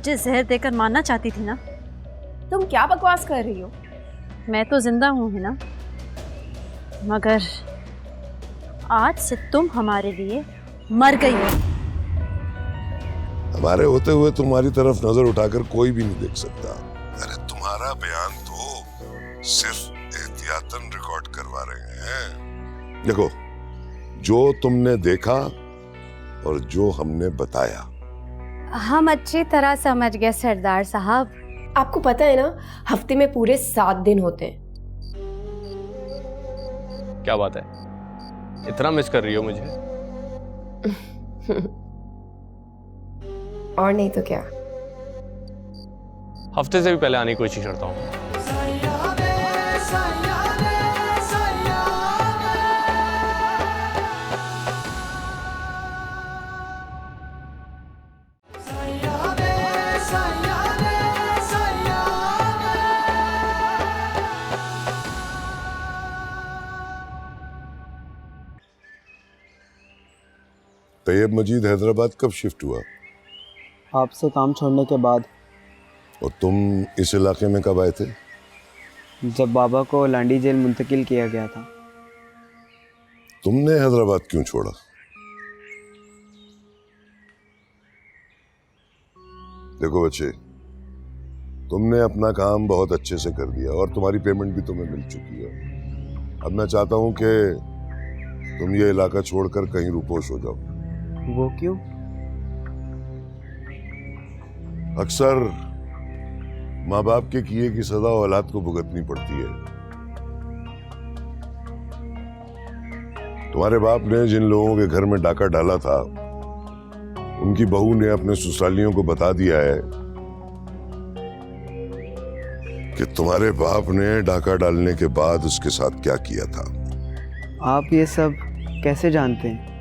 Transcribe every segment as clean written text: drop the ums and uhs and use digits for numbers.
मुझे जहर देकर मारना चाहती थी ना। तुम क्या बकवास कर रही हो? मैं तो जिंदा हूँ है ना, मगर आज से तुम हमारे लिए मर गई हो। हमारे होते हुए तुम्हारी तरफ नजर उठाकर कोई भी नहीं देख सकता। अरे तुम्हारा बयान तो सिर्फ एहतियातन रिकॉर्ड करवा रहे हैं। देखो, जो तुमने देखा और जो हमने बताया, हम अच्छी तरह समझ गए सरदार साहब। आपको पता है ना, हफ्ते में पूरे 7 दिन होते हैं। क्या बात है, इतना मिस कर रही हो मुझे? और नहीं तो क्या। हफ्ते से भी पहले आने की कोशिश करता हूँ। तैयब मजीद हैदराबाद कब शिफ्ट हुआ? आपसे काम छोड़ने के बाद। और तुम इस इलाके में कब आए थे? जब बाबा को लांडी जेल मुंतकिल किया गया था। तुमने हैदराबाद क्यों छोड़ा? देखो बच्चे, तुमने अपना काम बहुत अच्छे से कर दिया और तुम्हारी पेमेंट भी तुम्हें मिल चुकी है। अब मैं चाहता हूं कि तुम ये इलाका छोड़कर कहीं रुपोश हो जाओ। वो क्यों? अक्सर माँ बाप के किए की सजा औलाद को भुगतनी पड़ती है। तुम्हारे बाप ने जिन लोगों के घर में डाका डाला था, उनकी बहू ने अपने ससुरालियों को बता दिया है कि तुम्हारे बाप ने डाका डालने के बाद उसके साथ क्या किया था। आप ये सब कैसे जानते हैं?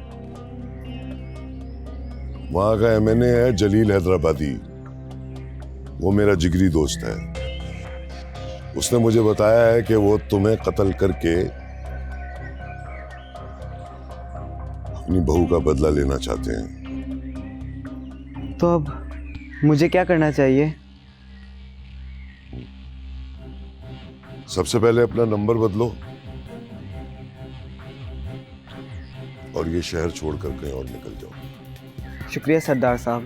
वहां का एमएनए है जलील हैदराबादी। वो मेरा जिगरी दोस्त है। उसने मुझे बताया है कि वो तुम्हें कत्ल करके अपनी बहू का बदला लेना चाहते हैं। तो अब मुझे क्या करना चाहिए? सबसे पहले अपना नंबर बदलो और ये शहर छोड़कर कहीं और निकल जाओ। शुक्रिया सरदार साहब।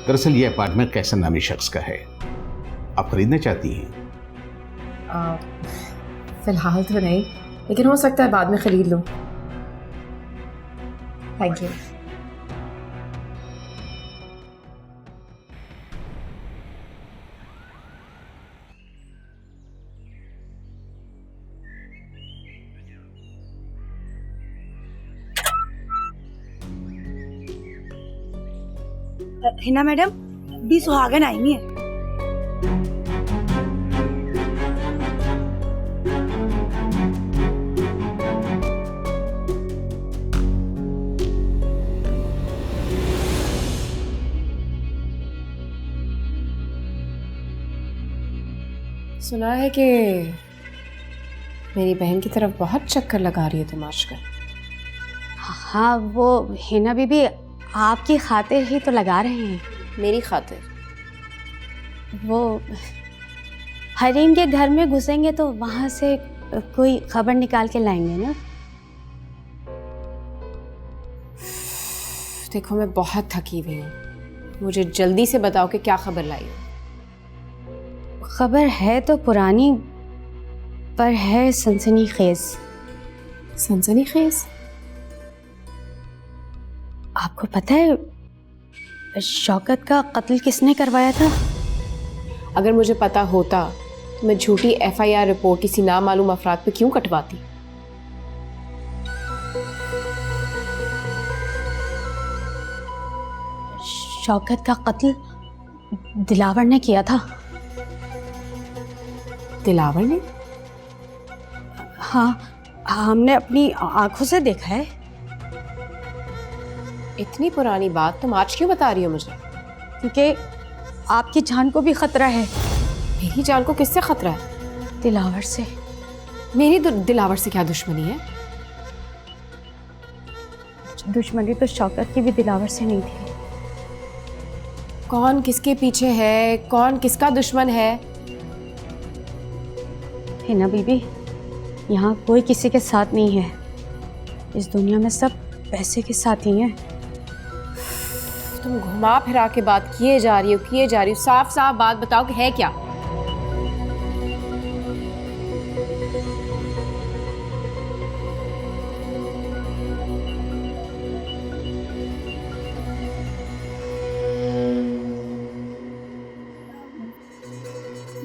दरअसल ये अपार्टमेंट कैसन नामी शख्स का है, आप खरीदना चाहती हैं? फिलहाल तो नहीं, लेकिन हो सकता है बाद में खरीद लूं। Thank you. हिना मैडम भी सुहागन आई है। सुना है कि मेरी बहन की तरफ बहुत चक्कर लगा रही है तुम आजकल। हाँ, वो हिना बीबी आपकी खातिर ही तो लगा रहे हैं। मेरी खातिर? वो हरीम के घर में घुसेंगे तो वहां से कोई खबर निकाल के लाएंगे ना। देखो, मैं बहुत थकी हुई हूँ, मुझे जल्दी से बताओ कि क्या खबर लाई हो। खबर है तो पुरानी, पर है सनसनीखेज। सनसनीखेज? आपको पता है शौकत का कत्ल किसने करवाया था? अगर मुझे पता होता तो मैं झूठी FIR रिपोर्ट किसी नामालूम अफराद पे क्यों कटवाती? शौकत का कत्ल दिलावर ने किया था। दिलावर ने? हाँ, हमने अपनी आंखों से देखा है। इतनी पुरानी बात तुम आज क्यों बता रही हो मुझे? क्योंकि आपकी जान को भी खतरा है। मेरी जान को किससे खतरा है? दिलावर से। मेरी दिलावर से क्या दुश्मनी है? दुश्मनी तो शौकत की भी दिलावर से नहीं थी। कौन किसके पीछे है, कौन किसका दुश्मन है? हिना बीबी, यहाँ कोई किसी के साथ नहीं है। इस दुनिया में सब पैसे के साथ ही हैं। तुम घुमा फिरा के बात किए जा रही हो। साफ साफ बात बताओ कि है क्या?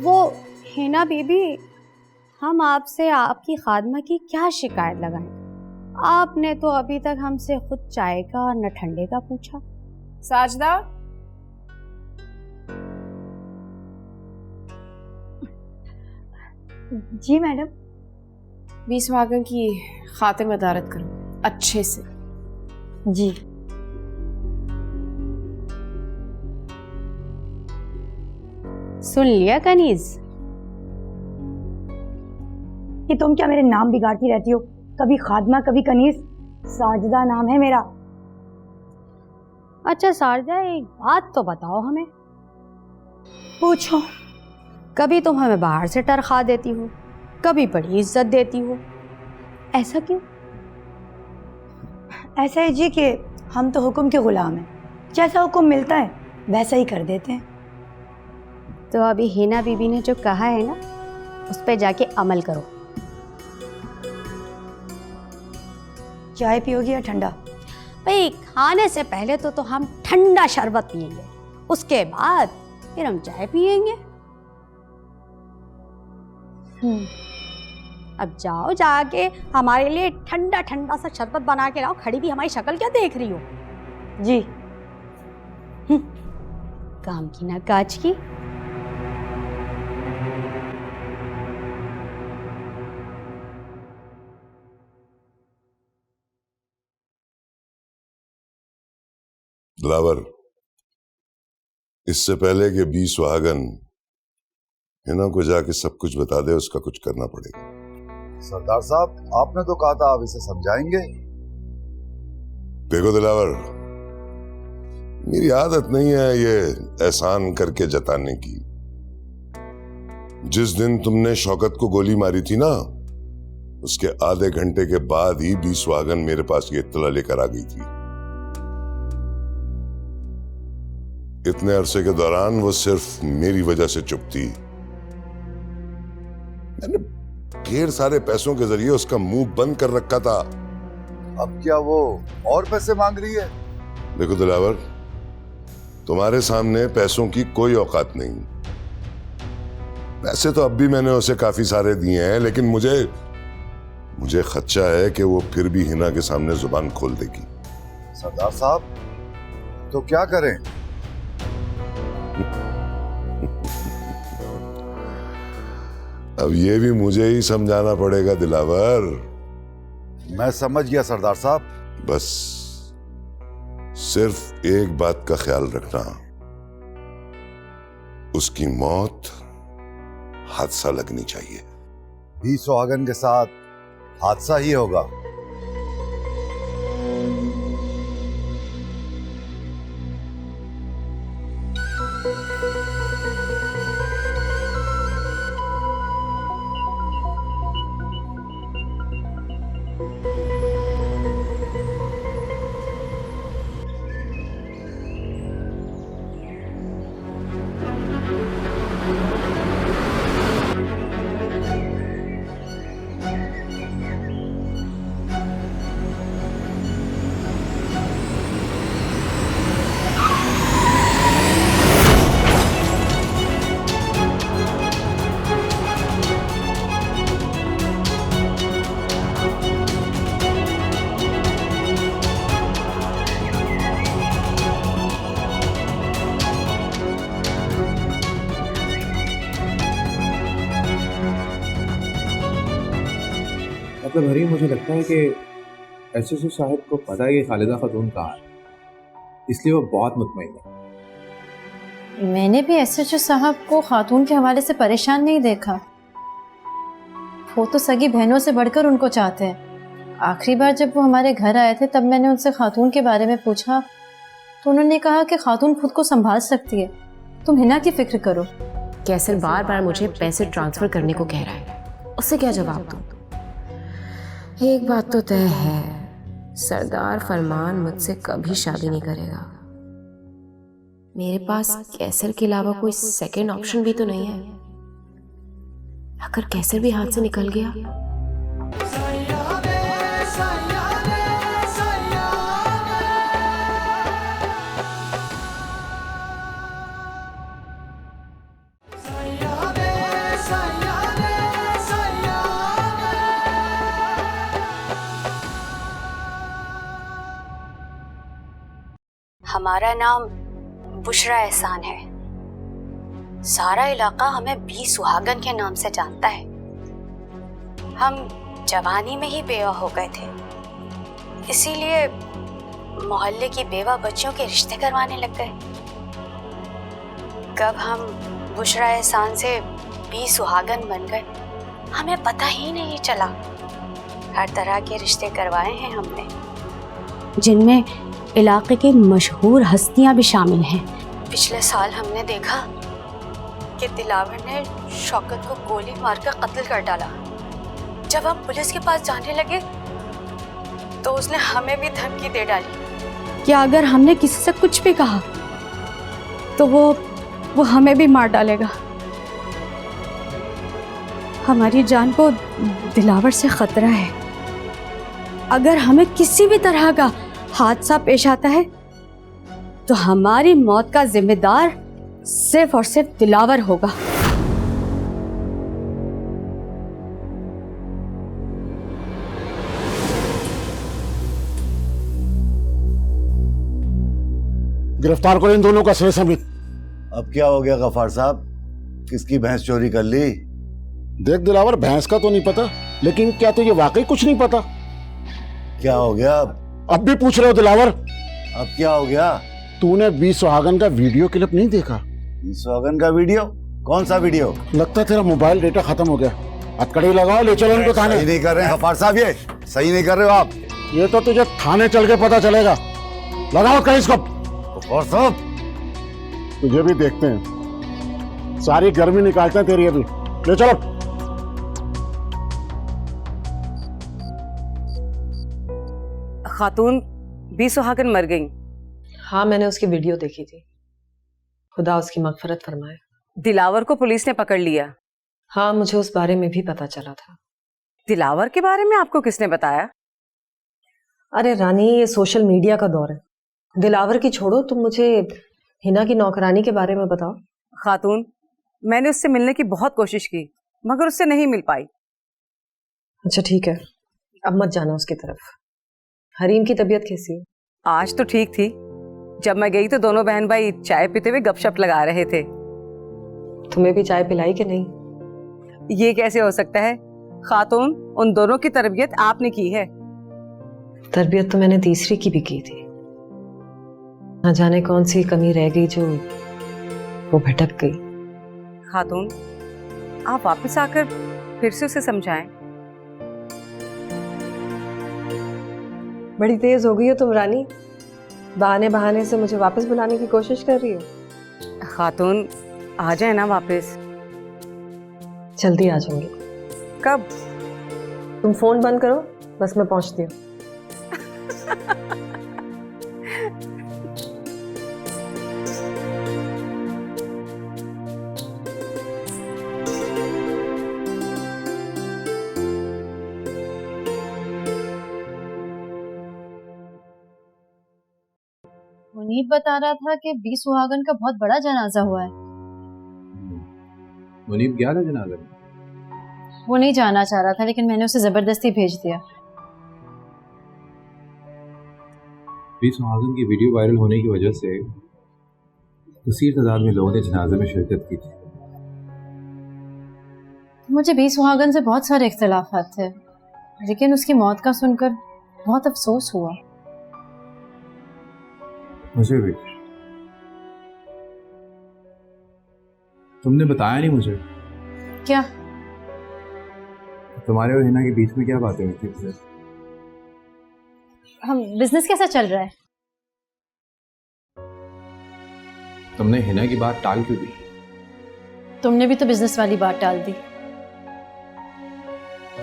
वो हिना बीबी, हम आपसे आपकी खादमा की क्या शिकायत लगाएं? आपने तो अभी तक हमसे खुद चाय का और न ठंडे का पूछा। साजदा, जी मैडम। 20 सुहागन की खातिर मदारत करो अच्छे से। जी। सुन लिया कनीज? कि तुम क्या मेरे नाम बिगाड़ती रहती हो? कभी खादमा कभी कनीज। साजदा नाम है मेरा। अच्छा सारजा, एक बात तो बताओ हमें। पूछो। कभी तुम हमें बाहर से टरखा देती हो, कभी बड़ी इज्जत देती हो, ऐसा क्यों? ऐसा है जी कि हम तो हुक्म के गुलाम हैं। जैसा हुक्म मिलता है वैसा ही कर देते हैं। तो अभी हिना बीबी ने जो कहा है ना, उस पे जाके अमल करो। चाय पियोगी या ठंडा? भाई खाने से पहले तो हम ठंडा शरबत पिएंगे, उसके बाद फिर हम चाय पिएंगे। अब जाओ जाके हमारे लिए ठंडा ठंडा सा शरबत बना के लाओ। खड़ी भी हमारी शक्ल क्या देख रही हो? जी। काम की ना काज की। दिलावर, इससे पहले कि 20 सुहागन हिना को जाके सब कुछ बता दे, उसका कुछ करना पड़ेगा। सरदार साहब, आपने तो कहा था आप इसे समझाएंगे। देखो दिलावर, मेरी आदत नहीं है ये एहसान करके जताने की। जिस दिन तुमने शौकत को गोली मारी थी ना, उसके आधे घंटे के बाद ही 20 सुहागन मेरे पास ये इत्तला लेकर आ गई थी। इतने अरसे के दौरान वो सिर्फ मेरी वजह से चुप थी। मैंने ढेर सारे पैसों के जरिए उसका मुंह बंद कर रखा था। अब क्या वो और पैसे मांग रही है? देखो दिलावर, तुम्हारे सामने पैसों की कोई औकात नहीं। पैसे तो अब भी मैंने उसे काफी सारे दिए हैं, लेकिन मुझे खदशा है कि वो फिर भी हिना के सामने जुबान खोल देगी। सरदार साहब, तो क्या करें? अब ये भी मुझे ही समझाना पड़ेगा दिलावर। मैं समझ गया सरदार साहब। बस सिर्फ एक बात का ख्याल रखना, उसकी मौत हादसा लगनी चाहिए। 20 सुहागन के साथ हादसा ही होगा। मतलब हरी, मुझे लगता है कि एसएचओ साहब को पता है कि खालिदा खातून कहाँ है, इसलिए वो बहुत मुतमईन है। मैंने भी एसएचओ साहब को खातून के हवाले से परेशान नहीं देखा। वो तो सगी बहनों से बढ़कर उनको चाहते हैं। आखिरी बार जब वो हमारे घर आए थे तब मैंने उनसे खातून के बारे में पूछा तो उन्होंने कहा कि खातून खुद को संभाल सकती है, तुम हिना की फिक्र करो। कैसर बार बार मुझे पैसे ट्रांसफर करने को कह रहा है, उससे क्या जवाब दूं? एक बात तो तय है, सरदार फरमान मुझसे कभी शादी नहीं करेगा। मेरे पास कैसर के अलावा कोई सेकंड ऑप्शन भी तो नहीं है। अगर कैसर भी हाथ से निकल गया हमारा नाम बुशरा एहसान है। सारा इलाका हमें बी सुहागन के नाम से जानता है। हम जवानी में ही बेवा हो गए थे, इसीलिए मोहल्ले की बेवा बच्चियों के रिश्ते करवाने लग गए। कब हम बुशरा एहसान से बी सुहागन बन गए हमें पता ही नहीं चला। हर तरह के रिश्ते करवाए हैं हमने, जिनमें इलाके की मशहूर हस्तियां भी शामिल हैं। पिछले साल हमने देखा कि दिलावर ने शौकत को गोली मारकर कत्ल कर डाला। जब हम पुलिस के पास जाने लगे तो उसने हमें भी धमकी दे डाली कि अगर हमने किसी से कुछ भी कहा तो वो हमें भी मार डालेगा। हमारी जान को दिलावर से खतरा है। अगर हमें किसी भी तरह का हादसा पेश आता है तो हमारी मौत का जिम्मेदार सिर्फ और सिर्फ दिलावर होगा। गिरफ्तार करो इन दोनों का सही समेत। अब क्या हो गया गफार साहब, किसकी भैंस चोरी कर ली? देख दिलावर, भैंस का तो नहीं पता, लेकिन क्या तुझे वाकई कुछ नहीं पता? क्या हो गया? अब भी पूछ रहे हो दिलावर? अब क्या हो गया? तूने बी सुहागन का वीडियो क्लिप नहीं देखा? बी सुहागन का वीडियो? कौन सा वीडियो? लगता है तेरा मोबाइल डेटा खत्म हो गया। हथकड़ी लगाओ, ले चलो इनको थाने। सही नहीं कर रहे हैं गफार साहब, ये सही नहीं कर रहे हो आप। ये तो तुझे थाने चल के पता चलेगा। लगाओ कहीं इसको। गफार साहब, तुझे भी देखते हैं, सारी गर्मी निकालते हैं तेरी अभी। ले चलो। खातून बी सुहागन मर गई। हाँ, मैंने उसकी वीडियो देखी थी। खुदा उसकी मगफरत फरमाए। दिलावर को पुलिस ने पकड़ लिया। हाँ, मुझे उस बारे में भी पता चला था। दिलावर के बारे में आपको किसने बताया? अरे रानी, ये सोशल मीडिया का दौर है। दिलावर की छोड़ो, तुम मुझे हिना की नौकरानी के बारे में बताओ। खातून, मैंने उससे मिलने की बहुत कोशिश की मगर उससे नहीं मिल पाई। अच्छा ठीक है, अब मत जाना उसकी तरफ। हरीम की तबीयत कैसी है? आज तो ठीक थी। जब मैं गई तो दोनों बहन भाई चाय पीते हुए गपशप लगा रहे थे। तुम्हें भी चाय पिलाई कि नहीं? ये कैसे हो सकता है खातून, उन दोनों की तरबियत आपने की है। तरबियत तो मैंने तीसरी की भी की थी। न जाने कौन सी कमी रह गई जो वो भटक गई। खातून, आप वापस आकर फिर से उसे समझाएं। बड़ी तेज हो गई हो तुम रानी, बहाने बहाने से मुझे वापस बुलाने की कोशिश कर रही हो। खातून, आ जाए ना वापस। जल्दी आ जाऊंगी। कब? तुम फोन बंद करो, बस मैं पहुंचती हूँ। मुनीब बता रहा था कि बी सुहागन का बहुत बड़ा जनाजा हुआ है। मुनीब गया था जनाजा में? वो नहीं जाना चाह रहा था, लेकिन मैंने उसे जबरदस्ती भेज दिया। बी सुहागन की वीडियो वायरल होने की वजह से कसीर तादाद में लोगों ने जनाजे में शिरकत की थी। मुझे बी सुहागन से बहुत सारे इख्तिलाफात थे। लेकिन उसकी मौत का सुनकर बहुत अफसोस हुआ। मुझे भी। तुमने बताया नहीं मुझे। क्या? तुम्हारे और हिना के बीच में क्या बातें हुई थी फिर? हम बिजनेस कैसा चल रहा है? तुमने हिना की बात टाल क्यों दी? तुमने भी तो बिजनेस वाली बात टाल दी।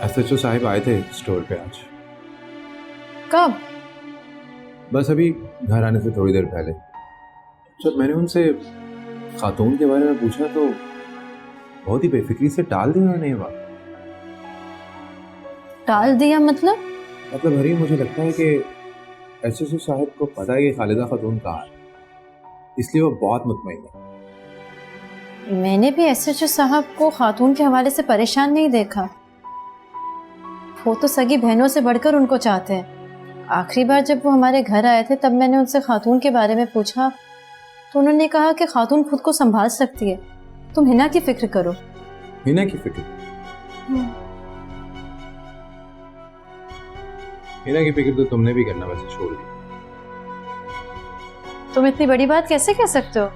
एसएचओ साहब आए थे स्टोर पे आज। कब? बस अभी घर आने से थोड़ी देर पहले। जब मैंने उनसे खातून के बारे में पूछा तो बहुत ही बेफिक्री से टाल दी उन्होंने ये बात। टाल दिया मतलब? मतलब हरी, मुझे लगता है कि एसएचओ साहब को पता है कि खालिदा खातून कहाँ है, इसलिए वो बहुत मुतमईन है। मैंने भी एसएचओ साहब को खातून के हवाले से परेशान नहीं देखा। वो तो सगी बहनों से बढ़कर उनको चाहते हैं। आखिरी बार जब वो हमारे घर आए थे तब मैंने उनसे खातून के बारे में पूछा तो उन्होंने कहा कि खातून खुद को संभाल सकती है, तुम हिना की फिक्र करो। हिना की फिक्र? हिना की फिक्र तो तुमने भी करना वैसे छोड़ दी। तुम इतनी बड़ी बात कैसे कह सकते हो?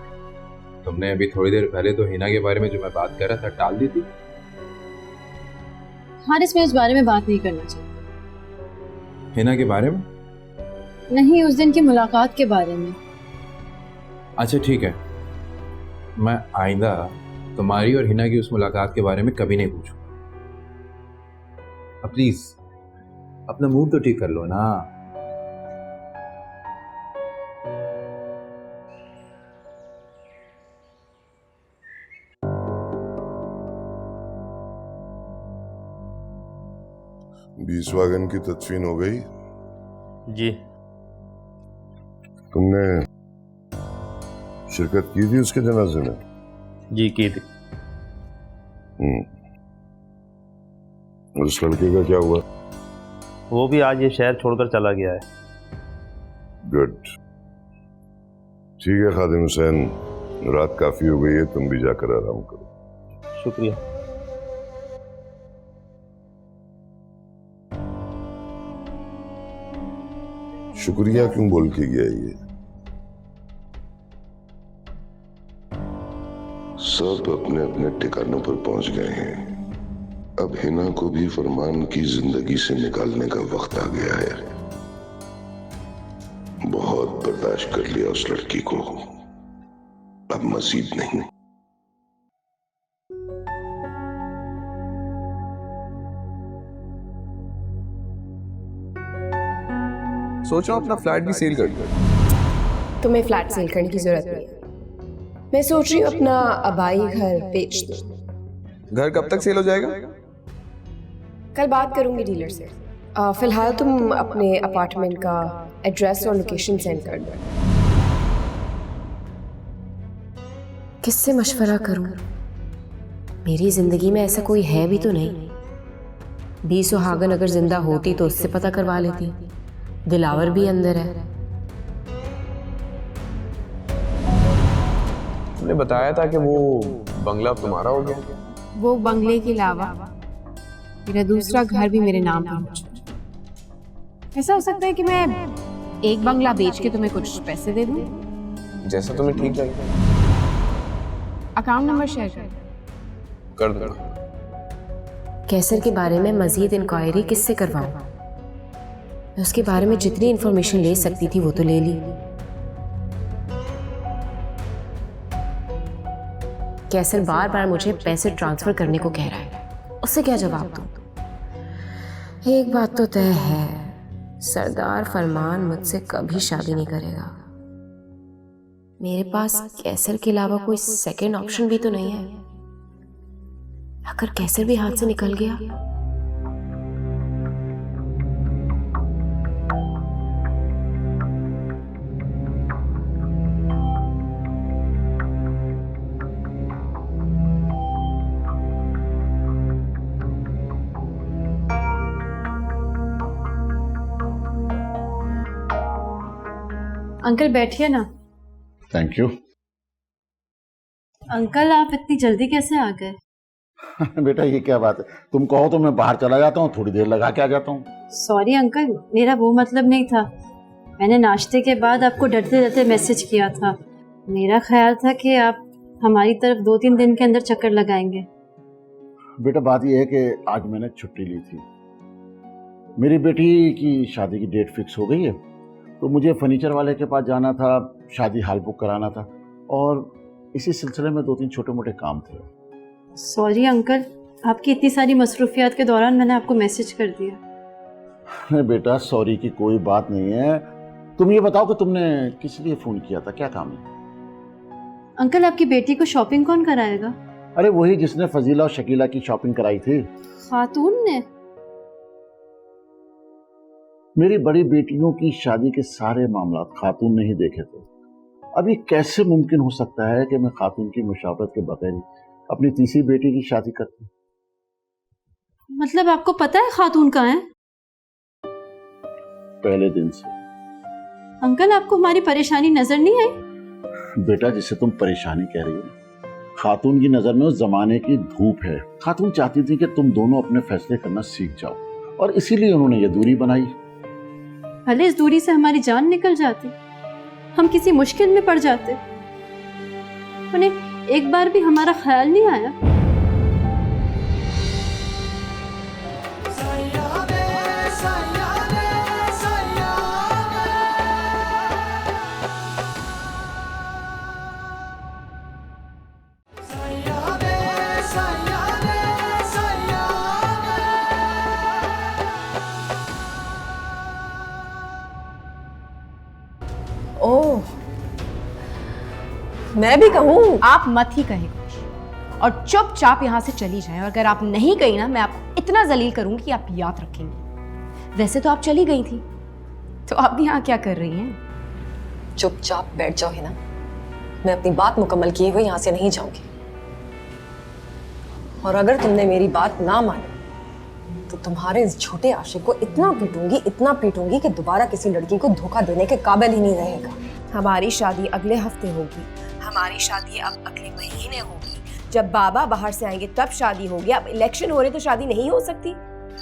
तुमने अभी थोड़ी देर पहले तो हिना के बारे में जो मैं बात कर रहा था टाल दी थी। हारिस, मैं उस बारे में बात नहीं करना चाहती। हिना के बारे में? नहीं, उस दिन की मुलाकात के बारे में। अच्छा ठीक है, मैं आइंदा तुम्हारी और हिना की उस मुलाकात के बारे में कभी नहीं पूछूंगा। अब प्लीज अपना मूड तो ठीक कर लो ना। बीस वागन की तदफीन हो गई? जी। तुमने शिरकत की थी उसके जनाजे में? जी की थी। और उस लड़के का क्या हुआ? वो भी आज ये शहर छोड़कर चला गया है। गुड, ठीक है खादिम हुसैन, रात काफी हो गई है, तुम भी जाकर आराम करो। शुक्रिया। शुक्रिया क्यों बोल के गया ये? सब अपने अपने ठिकानों पर पहुंच गए हैं। अब हिना को भी फरमान की जिंदगी से निकालने का वक्त आ गया है। बहुत बर्दाश्त कर लिया उस लड़की को, अब मजीद नहीं। सोच रहा हूं अपना फ्लैट भी सेल कर दूं। तुम्हें फ्लैट सेल करने की जरूरत नहीं है। मैं सोच रही हूँ अपना आबाई घर बेच दूं। घर कब तक सेल हो जाएगा? कल बात करूंगी डीलर से। फिलहाल तुम अपने अपार्टमेंट का एड्रेस और लोकेशन सेंड कर दो। किससे मशवरा करूं? मेरी जिंदगी में ऐसा कोई है भी तो नहीं। बी सुहागन अगर जिंदा होती तो उससे पता करवा लेती। दिलावर भी अंदर है। तुमने बताया था कि वो बंगला तुम्हारा हो गया। वो बंगले के अलावा मेरा दूसरा घर भी मेरे नाम पर हो चुका। ऐसा हो सकता है कि मैं एक बंगला बेच के तुम्हें कुछ पैसे दे दूं। जैसा तुम्हें ठीक लगे। अकाउंट नंबर शेयर कर दूंगा। कैसर के बारे में मजीद इंक्वायरी किससे करवाऊं? मैं उसके बारे में जितनी इंफॉर्मेशन ले सकती थी वो तो ले ली। कैसर बार बार मुझे पैसे ट्रांसफर करने को कह रहा है, उससे क्या जवाब दूं? एक बात तो तय है, सरदार फरमान मुझसे कभी शादी नहीं करेगा। मेरे पास कैसर के अलावा कोई सेकंड ऑप्शन भी तो नहीं है। अगर कैसर भी हाथ से निकल गया अंकल बैठिए ना। Thank you. अंकल आप इतनी जल्दी कैसे आ गए? बेटा ये क्या बात है, तुम कहो तो मैं बाहर चला जाता हूँ, थोड़ी देर लगा के आ जाता हूँ। सॉरी अंकल, मेरा वो मतलब नहीं था। मैंने नाश्ते के बाद आपको डरते डरते मैसेज किया था। मेरा ख्याल था कि आप हमारी तरफ 2-3 दिन के अंदर चक्कर लगाएंगे। बेटा बात यह है कि आज मैंने छुट्टी ली थी, मेरी बेटी की शादी की डेट फिक्स हो गई है, तो मुझे फर्नीचर वाले के पास जाना था, शादी हॉल बुक कराना था, और इसी सिलसिले में 2-3 छोटे मोटे काम थे। सॉरी अंकल, आपकी इतनी सारी मसरूफियात के दौरान मैंने आपको मैसेज कर दिया। अरे बेटा सॉरी की कोई बात नहीं है। तुम ये बताओ कि तुमने किस लिए फ़ोन किया था, क्या काम है? अंकल, आपकी बेटी को शॉपिंग कौन कराएगा? अरे वही जिसने फजीला और शकीला की शॉपिंग कराई थी। खातून ने? मेरी बड़ी बेटियों की शादी के सारे मामला खातून ने ही देखे थे। अब ये कैसे मुमकिन हो सकता है कि मैं खातून की मुशावरत के बगैर अपनी तीसरी बेटी की शादी करती? मतलब आपको पता है खातून कहाँ है? पहले दिन से। अंकल, आपको हमारी परेशानी नजर नहीं आई? बेटा जिसे तुम परेशानी कह रही हो, खातून की नजर में उस जमाने की धूप है। खातून चाहती थी कि तुम दोनों अपने फैसले करना सीख जाओ, और इसीलिए उन्होंने ये दूरी बनाई। भले इस दूरी से हमारी जान निकल जाती, हम किसी मुश्किल में पड़ जाते, उन्हें एक बार भी हमारा ख्याल नहीं आया। ओह, मैं भी कहूँ? आप मत ही कहें कुछ, और चुपचाप यहाँ से चली जाएं। और अगर आप नहीं गई ना, मैं आपको इतना जलील करूंगी कि आप याद रखेंगे। वैसे तो आप चली गई थी, तो आप भी यहाँ क्या कर रही हैं? चुपचाप बैठ जाओ हिना, मैं अपनी बात मुकम्मल किए हुए यहाँ से नहीं जाऊंगी। और अगर तुमने मेरी बात ना मानी तो तुम्हारे इस झूठे आशिक को इतना पीटूंगी कि दोबारा किसी लड़की को धोखा देने के काबिल ही नहीं रहेगा। हमारी शादी अगले हफ्ते होगी, हमारी शादी अब अगले महीने होगी। जब बाबा बाहर से आएंगे तब शादी होगी। अब इलेक्शन हो रहे तो शादी नहीं हो सकती।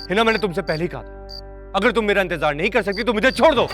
हिना, मैंने तुमसे पहले ही कहा था, अगर तुम मेरा इंतजार नहीं कर सकती तो मुझे छोड़ दो।